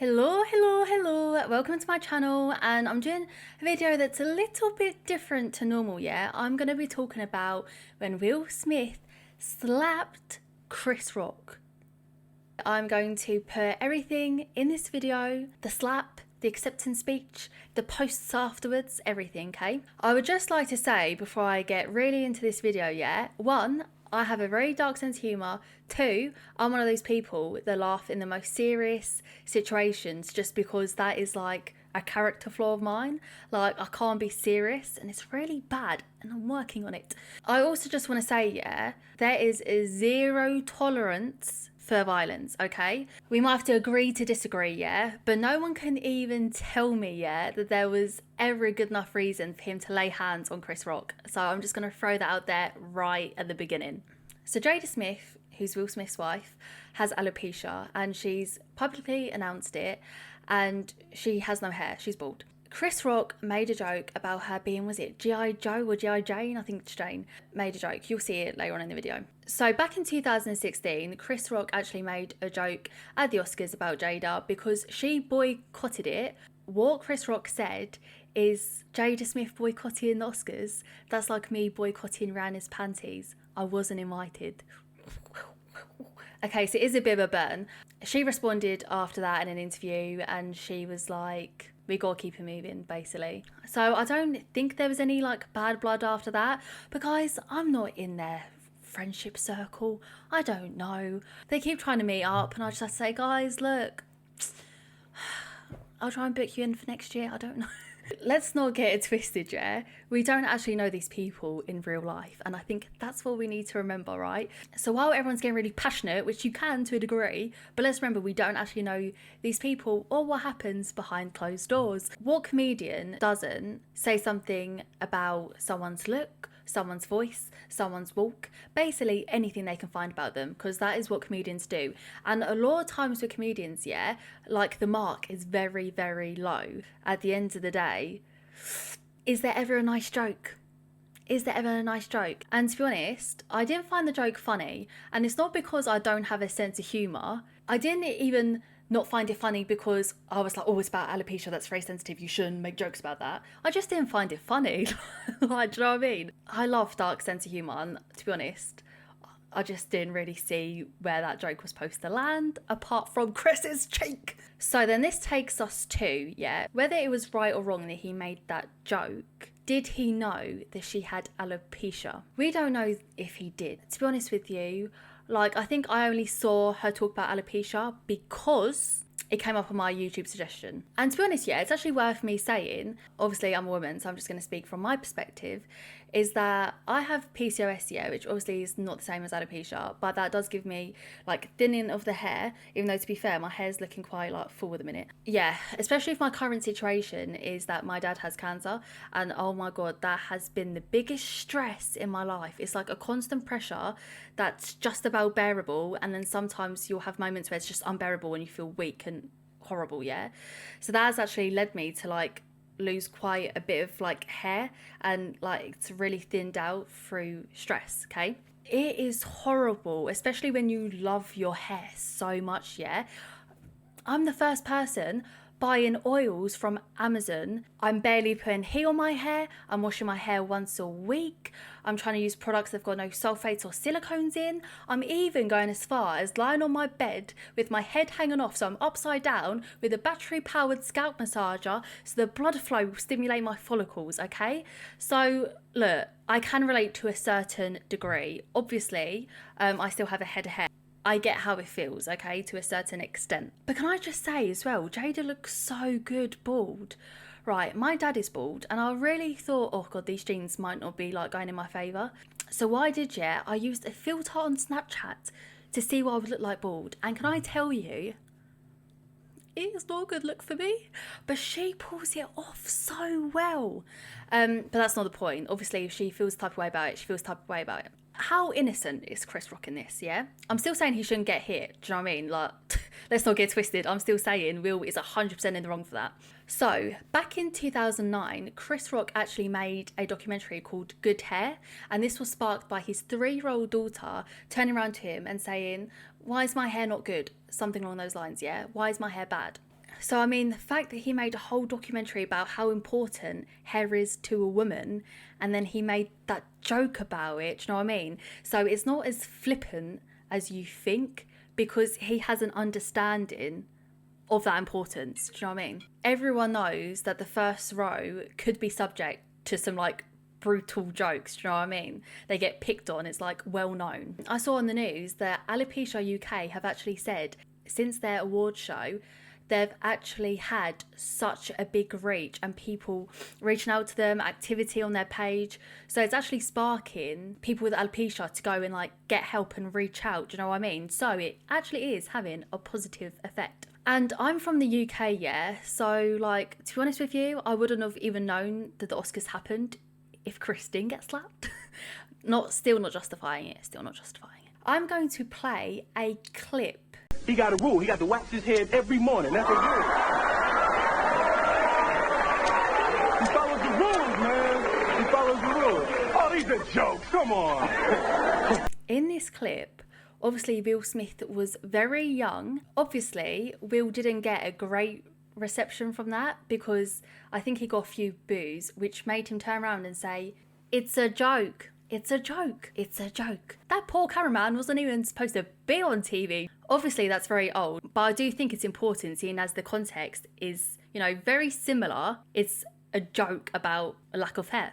Hello, welcome to my channel, and I'm doing a video that's a little bit different to normal. I'm going to be talking about when Will Smith slapped Chris Rock. I'm going to put everything in this video: the slap, the acceptance speech, the posts afterwards, everything. Okay, I would just like to say before I get really into this video, one, I have a very dark sense of humour. Two, I'm one of those people that laugh in the most serious situations just because that is like a character flaw of mine. Like, I can't be serious and it's really bad and I'm working on it. I also just want to say, there is a zero tolerance for violence, okay? We might have to agree to disagree, but no one can even tell me, that there was ever a good enough reason for him to lay hands on Chris Rock. So I'm just going to throw that out there right at the beginning. So Jada Smith, who's Will Smith's wife, has alopecia and she's publicly announced it, and she has no hair, she's bald. Chris Rock made a joke about her being, was it G.I. Joe or G.I. Jane? I think it's Jane. Made a joke. You'll see it later on in the video. So back in 2016, Chris Rock actually made a joke at the Oscars about Jada because she boycotted it. What Chris Rock said is, Jada Smith boycotting the Oscars? That's like me boycotting Rihanna's panties. I wasn't invited. Okay, so it is a bit of a burn. She responded after that in an interview and she was like, we gotta keep it moving, basically. So I don't think there was any like bad blood after that. But guys, I'm not in their friendship circle. I don't know. They keep trying to meet up and I just have to say, guys, look, I'll try and book you in for next year. I don't know. Let's not get it twisted, we don't actually know these people in real life, and I think that's what we need to remember, right? So while everyone's getting really passionate, which you can to a degree, but let's remember we don't actually know these people or what happens behind closed doors. What comedian doesn't say something about someone's look, someone's voice, someone's walk, basically anything they can find about them, because that is what comedians do. And a lot of times with comedians, like the mark is very, very low. At the end of the day, is there ever a nice joke? Is there ever a nice joke? And to be honest, I didn't find the joke funny, and it's not because I don't have a sense of humour. I didn't even not find it funny because I was like, oh, it's about alopecia, that's very sensitive, you shouldn't make jokes about that. I just didn't find it funny. Like, do you know what I mean? I love dark sense of humour, and to be honest, I just didn't really see where that joke was supposed to land, apart from Chris's cheek. So then this takes us to, whether it was right or wrong that he made that joke. Did he know that she had alopecia? We don't know if he did. To be honest with you, like, I think I only saw her talk about alopecia because it came up on my YouTube suggestion. And to be honest, it's actually worth me saying, obviously I'm a woman, so I'm just going to speak from my perspective, is that I have PCOS, which obviously is not the same as alopecia, but that does give me like thinning of the hair, even though to be fair, my hair's looking quite like full at the minute. Especially if my current situation is that my dad has cancer, and oh my God, that has been the biggest stress in my life. It's like a constant pressure that's just about bearable, and then sometimes you'll have moments where it's just unbearable and you feel weak and horrible. So that has actually led me to like lose quite a bit of like hair, and like it's really thinned out through stress. It is horrible, especially when you love your hair so much. I'm the first person buying oils from Amazon. I'm barely putting heat on my hair. I'm washing my hair once a week. I'm trying to use products that've got no sulfates or silicones in. I'm even going as far as lying on my bed with my head hanging off, so I'm upside down, with a battery powered scalp massager so the blood flow will stimulate my follicles. So look, I can relate to a certain degree. Obviously, I still have a head of hair. I get how it feels, to a certain extent. But can I just say as well, Jada looks so good bald. Right, my dad is bald, and I really thought, oh God, these jeans might not be like going in my favour. So what I did, I used a filter on Snapchat to see what I would look like bald. And can I tell you, it's not a good look for me, but she pulls it off so well. But that's not the point. Obviously, if she feels the type of way about it, she feels the type of way about it. How innocent is Chris Rock in this, I'm still saying he shouldn't get hit, do you know what I mean? Like, let's not get twisted. I'm still saying Will is 100% in the wrong for that. So, back in 2009, Chris Rock actually made a documentary called Good Hair, and this was sparked by his 3-year-old daughter turning around to him and saying, why is my hair not good? Something along those lines, why is my hair bad? So, I mean, the fact that he made a whole documentary about how important hair is to a woman, and then he made that joke about it, do you know what I mean? So it's not as flippant as you think, because he has an understanding of that importance, do you know what I mean? Everyone knows that the first row could be subject to some like brutal jokes, do you know what I mean? They get picked on, it's like well known. I saw on the news that Alopecia UK have actually said since their award show, they've actually had such a big reach and people reaching out to them, activity on their page. So it's actually sparking people with alopecia to go and like get help and reach out, do you know what I mean? So it actually is having a positive effect. And I'm from the UK, yeah, so like, to be honest with you, I wouldn't have even known that the Oscars happened if Chris didn't get slapped. Still not justifying it. I'm going to play a clip. He got a rule. He got to wax his head every morning. That's a rule. He follows the rules, man. He follows the rules. Oh, these are jokes. Come on. In this clip, obviously Will Smith was very young. Obviously, Will didn't get a great reception from that because I think he got a few boos, which made him turn around and say, "It's a joke. It's a joke. It's a joke." That poor cameraman wasn't even supposed to be on TV. Obviously, that's very old, but I do think it's important, seeing as the context is, you know, very similar. It's a joke about a lack of hair.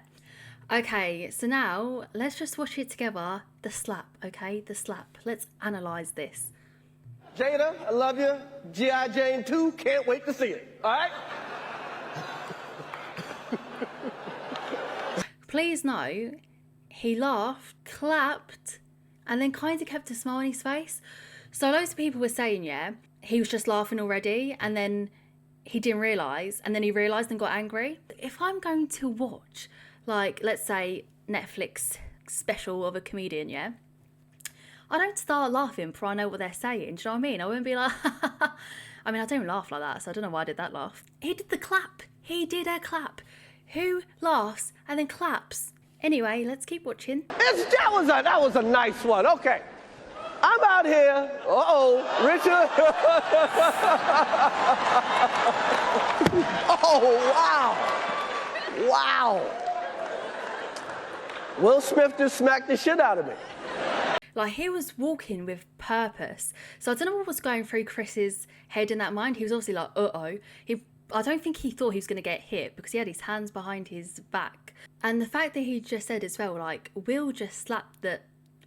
Okay, so now let's just watch it together. The slap, okay? The slap. Let's analyse this. Jada, I love you. G.I. Jane 2, can't wait to see it. All right? Please know, he laughed, clapped, and then kind of kept a smile on his face. So loads of people were saying, yeah, he was just laughing already, and then he didn't realise, and then he realised and got angry. If I'm going to watch, like, let's say, Netflix special of a comedian, yeah, I don't start laughing before I know what they're saying, do you know what I mean? I wouldn't be like, I mean, I don't even laugh like that, so I don't know why I did that laugh. He did the clap. He did a clap. Who laughs and then claps? Anyway, let's keep watching. That was a nice one. Okay. I'm out here. Richard. Oh, wow. Wow. Will Smith just smacked the shit out of me. Like, he was walking with purpose. So I don't know what was going through Chris's head in that mind. He was obviously like, I don't think he thought he was going to get hit because he had his hands behind his back. And the fact that he just said as well, like, Will just slapped the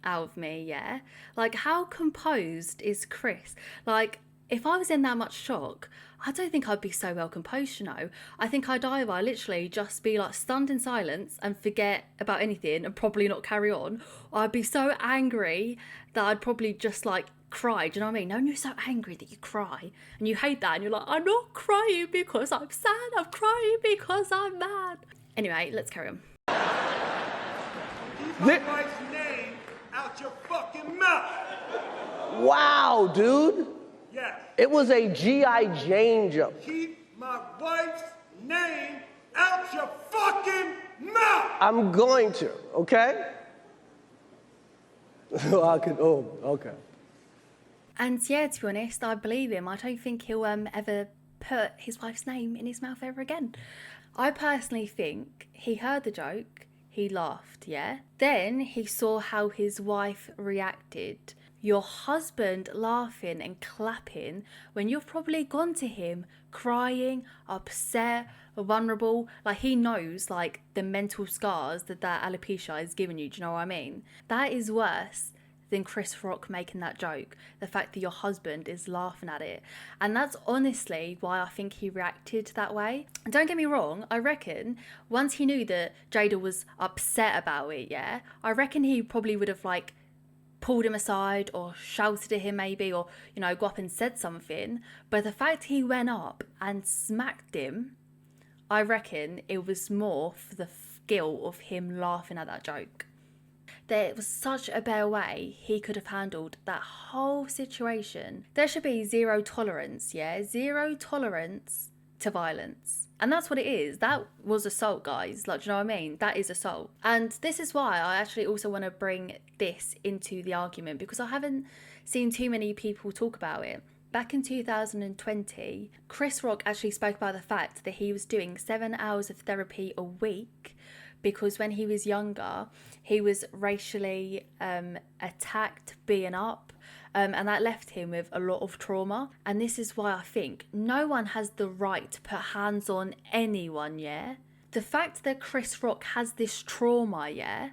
out of me, yeah? Like, how composed is Chris? Like, if I was in that much shock, I don't think I'd be so well composed, you know? I think I'd either literally just be like stunned in silence and forget about anything and probably not carry on, or I'd be so angry that I'd probably just like cry, do you know what I mean? No, when you're so angry that you cry and you hate that and you're like, I'm not crying because I'm sad, I'm crying because I'm mad. Anyway, let's carry on. Keep my wife's name out your fucking mouth. Wow, dude. Yes. It was a G.I. Jane joke. Keep my wife's name out your fucking mouth. I'm going to, okay? Okay. And yeah, to be honest, I believe him. I don't think he'll ever put his wife's name in his mouth ever again. I personally think he heard the joke, he laughed, yeah? Then he saw how his wife reacted. Your husband laughing and clapping when you've probably gone to him crying, upset, vulnerable. Like, he knows, like, the mental scars that alopecia has given you, do you know what I mean? That is worse than Chris Rock making that joke. The fact that your husband is laughing at it. And that's honestly why I think he reacted that way. And don't get me wrong, I reckon once he knew that Jada was upset about it, yeah, I reckon he probably would have, like, pulled him aside or shouted at him maybe, or, you know, go up and said something. But the fact he went up and smacked him, I reckon it was more for the guilt of him laughing at that joke. There was such a better way he could have handled that whole situation. There should be zero tolerance, yeah? Zero tolerance to violence. And that's what it is. That was assault, guys. Like, do you know what I mean? That is assault. And this is why I actually also want to bring this into the argument, because I haven't seen too many people talk about it. Back in 2020, Chris Rock actually spoke about the fact that he was doing 7 hours of therapy a week because when he was younger, he was racially attacked, beaten up, and that left him with a lot of trauma. And this is why I think no one has the right to put hands on anyone, yeah? The fact that Chris Rock has this trauma, yeah,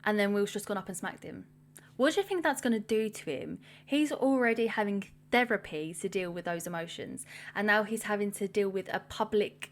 and then Will's just gone up and smacked him. What do you think that's going to do to him? He's already having therapy to deal with those emotions, and now he's having to deal with a public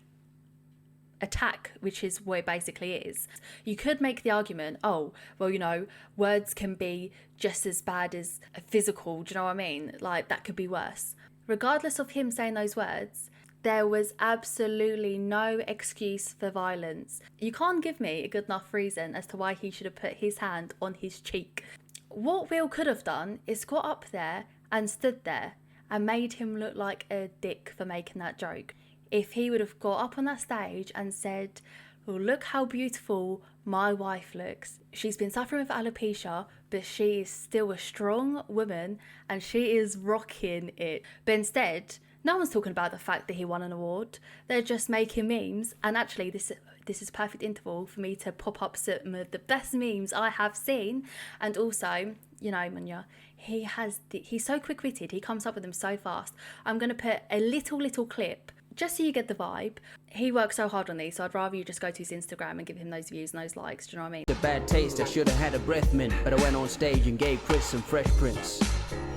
attack, which is what it basically is. You could make the argument, oh, well, you know, words can be just as bad as physical, do you know what I mean? Like, that could be worse. Regardless of him saying those words, there was absolutely no excuse for violence. You can't give me a good enough reason as to why he should have put his hand on his cheek. What Will could have done is got up there and stood there and made him look like a dick for making that joke. If he would have got up on that stage and said, well, look how beautiful my wife looks. She's been suffering with alopecia, but she is still a strong woman and she is rocking it. But instead, no one's talking about the fact that he won an award. They're just making memes. And actually, this is perfect interval for me to pop up some of the best memes I have seen. And also, you know, Munya, he's so quick-witted. He comes up with them so fast. I'm going to put a little clip just so you get the vibe. He works so hard on these, so I'd rather you just go to his Instagram and give him those views and those likes. Do you know what I mean? The bad taste, I should have had a breath mint, but I went on stage and gave Chris some fresh prints.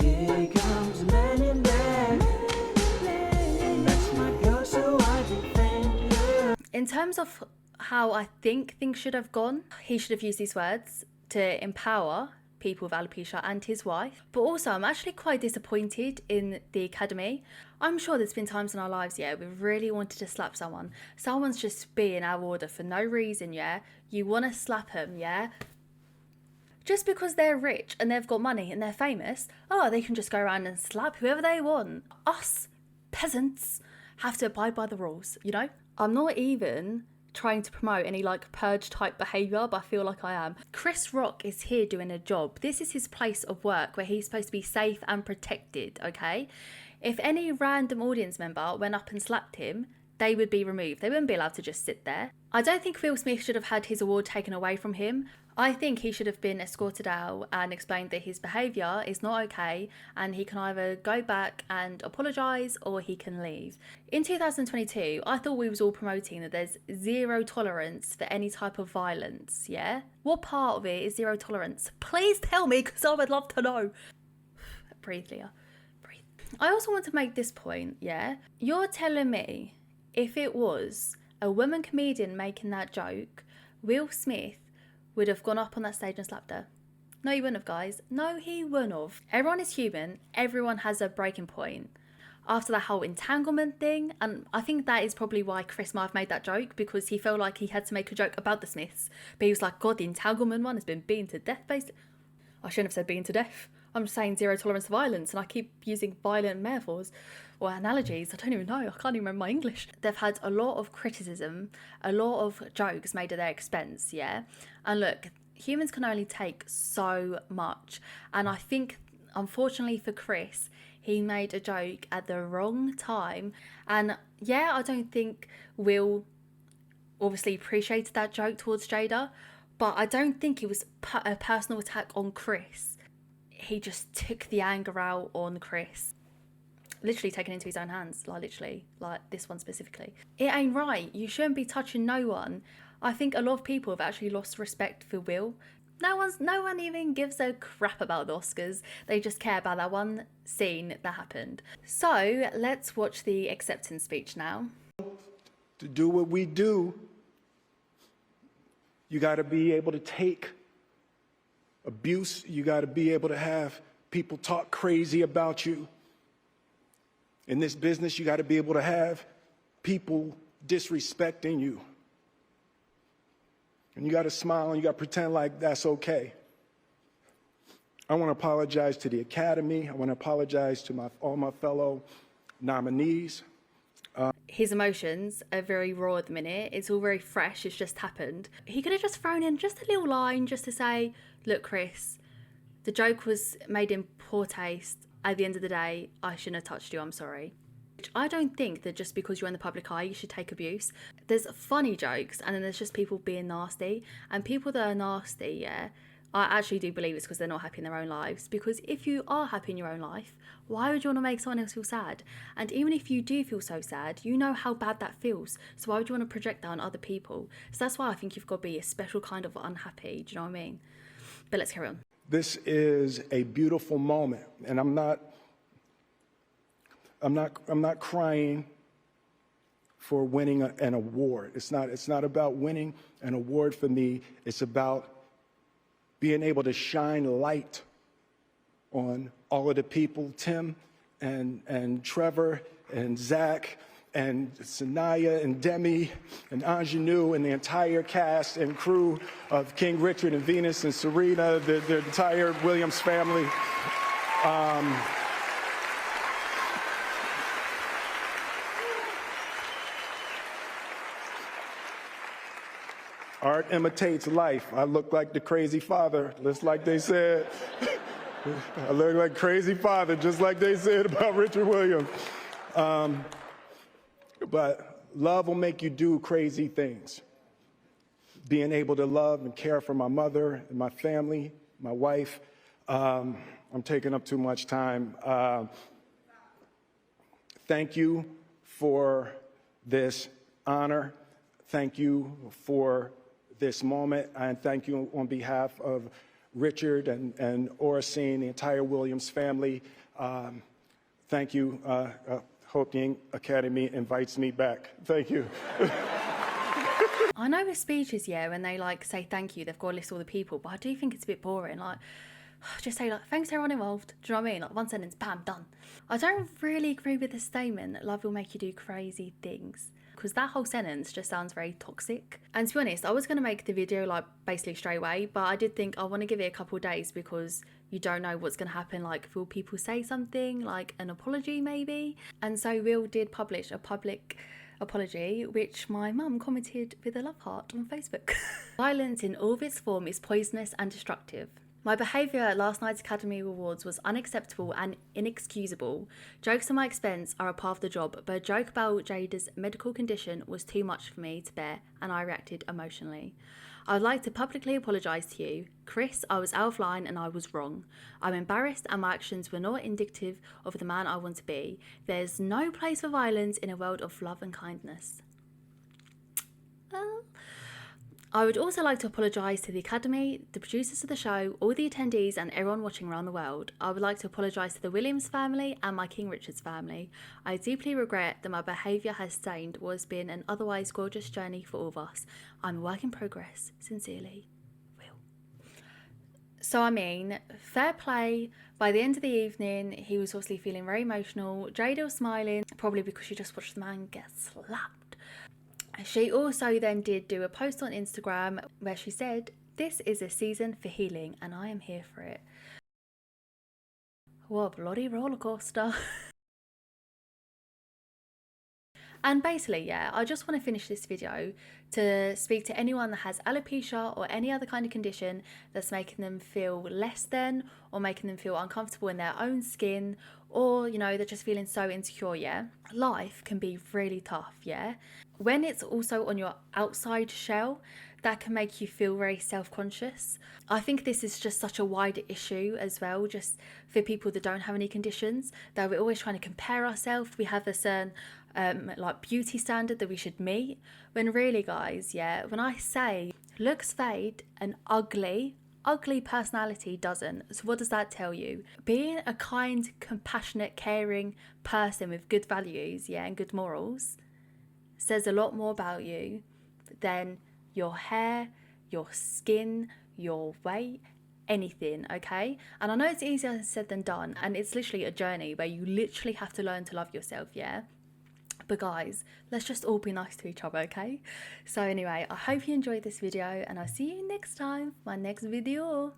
Here comes the man in black. That's my girl, so I defend her. In terms of how I think things should have gone, he should have used these words to empower people with alopecia and his wife. But also, I'm actually quite disappointed in the Academy. I'm sure there's been times in our lives, yeah, we've really wanted to slap someone. Someone's just being our order for no reason, yeah? You want to slap them, yeah? Just because they're rich and they've got money and they're famous, oh, they can just go around and slap whoever they want. Us, peasants, have to abide by the rules, you know? I'm not even trying to promote any like purge type behaviour, but I feel like I am. Chris Rock is here doing a job. This is his place of work where he's supposed to be safe and protected, okay? If any random audience member went up and slapped him, they would be removed. They wouldn't be allowed to just sit there. I don't think Will Smith should have had his award taken away from him. I think he should have been escorted out and explained that his behaviour is not okay and he can either go back and apologise or he can leave. In 2022, I thought we was all promoting that there's zero tolerance for any type of violence, yeah? What part of it is zero tolerance? Please tell me, because I would love to know. Breathe, Leah. Breathe. I also want to make this point, yeah? You're telling me if it was a woman comedian making that joke, Will Smith would have gone up on that stage and slapped her? No, he wouldn't have, guys. No, he wouldn't have. Everyone is human. Everyone has a breaking point. After that whole entanglement thing, and I think that is probably why Chris might have made that joke, because he felt like he had to make a joke about the Smiths. But he was like, God, the entanglement one has been beaten to death, basically. I shouldn't have said beaten to death. I'm just saying zero tolerance to violence, and I keep using violent metaphors or analogies. I don't even know. I can't even remember my English. They've had a lot of criticism, a lot of jokes made at their expense, yeah? And look, humans can only take so much. And I think, unfortunately for Chris, he made a joke at the wrong time. And yeah, I don't think Will obviously appreciated that joke towards Jada, but I don't think it was a personal attack on Chris. He just took the anger out on Chris. Literally taken into his own hands, like literally, like this one specifically. It ain't right. You shouldn't be touching no one. I think a lot of people have actually lost respect for Will. No one even gives a crap about the Oscars. They just care about that one scene that happened. So let's watch the acceptance speech now. To do what we do, you got to be able to take abuse. You got to be able to have people talk crazy about you. In this business, you got to be able to have people disrespecting you. And you got to smile and you got to pretend like that's okay. I want to apologize to the Academy. I want to apologize to all my fellow nominees. His emotions are very raw at the minute. It's all very fresh. It's just happened. He could have just thrown in just a little line just to say, look, Chris, the joke was made in poor taste. at the end of the day, I shouldn't have touched you, I'm sorry. I don't think that just because you're in the public eye, you should take abuse. There's funny jokes, and then there's just people being nasty. And people that are nasty, yeah, I actually do believe it's because they're not happy in their own lives. Because if you are happy in your own life, why would you want to make someone else feel sad? And even if you do feel so sad, you know how bad that feels. So why would you want to project that on other people? So that's why I think you've got to be a special kind of unhappy. Do you know what I mean? But let's carry on. This is a beautiful moment, and I'm not crying for winning an award. It's not about winning an award for me. It's about being able to shine light on all of the people, Tim and Trevor and Zach and Sanaya and Demi and Ingenue and the entire cast and crew of King Richard and Venus and Serena, the entire Williams family. Art imitates life. I look like the crazy father, just like they said. I look like crazy father, just like they said about Richard Williams. But love will make you do crazy things. Being able to love and care for my mother and my family, my wife. I'm taking up too much time. Thank you for this honor. Thank you for this moment, and thank you on behalf of Richard and Oracene, the entire Williams family. Thank you. Hope the Academy invites me back. Thank you. I know with speeches, yeah, when they like say thank you, they've got to list all the people, but I do think it's a bit boring. Like, just say like, thanks to everyone involved. Do you know what I mean? Like one sentence, bam, done. I don't really agree with the statement that love will make you do crazy things, because that whole sentence just sounds very toxic. And to be honest, I was going to make the video like basically straight away, but I did think I want to give it a couple of days because you don't know what's going to happen. Like, will people say something like an apology maybe? And so Will did publish a public apology, which my mum commented with a love heart on Facebook. Violence in all of its form is poisonous and destructive. My behaviour at last night's Academy Awards was unacceptable and inexcusable. Jokes at my expense are a part of the job, but a joke about Jada's medical condition was too much for me to bear, and I reacted emotionally. I would like to publicly apologise to you. Chris, I was out of line and I was wrong. I'm embarrassed and my actions were not indicative of the man I want to be. There's no place for violence in a world of love and kindness. I would also like to apologise to the Academy, the producers of the show, all the attendees and everyone watching around the world. I would like to apologise to the Williams family and my King Richard's family. I deeply regret that my behaviour has stained what has been an otherwise gorgeous journey for all of us. I'm a work in progress. Sincerely, Will. So I mean, fair play. By the end of the evening, he was obviously feeling very emotional. Jada was smiling, probably because she just watched the man get slapped. She also then did do a post on Instagram where she said, "This is a season for healing and I am here for it." What a bloody roller coaster. And basically, yeah, I just want to finish this video to speak to anyone that has alopecia or any other kind of condition that's making them feel less than or making them feel uncomfortable in their own skin, or, you know, they're just feeling so insecure, yeah? Life can be really tough, yeah? When it's also on your outside shell, that can make you feel very self-conscious. I think this is just such a wider issue as well, just for people that don't have any conditions, that we're always trying to compare ourselves. We have a certain like beauty standard that we should meet, when really, guys, yeah, when I say looks fade and ugly personality doesn't. So what does that tell you? Being a kind, compassionate, caring person with good values, yeah, and good morals says a lot more about you than your hair, your skin, your weight, anything, okay? And I know it's easier said than done, and it's literally a journey where you literally have to learn to love yourself, yeah? But guys, let's just all be nice to each other, okay? So anyway, I hope you enjoyed this video, and I'll see you next time for my next video.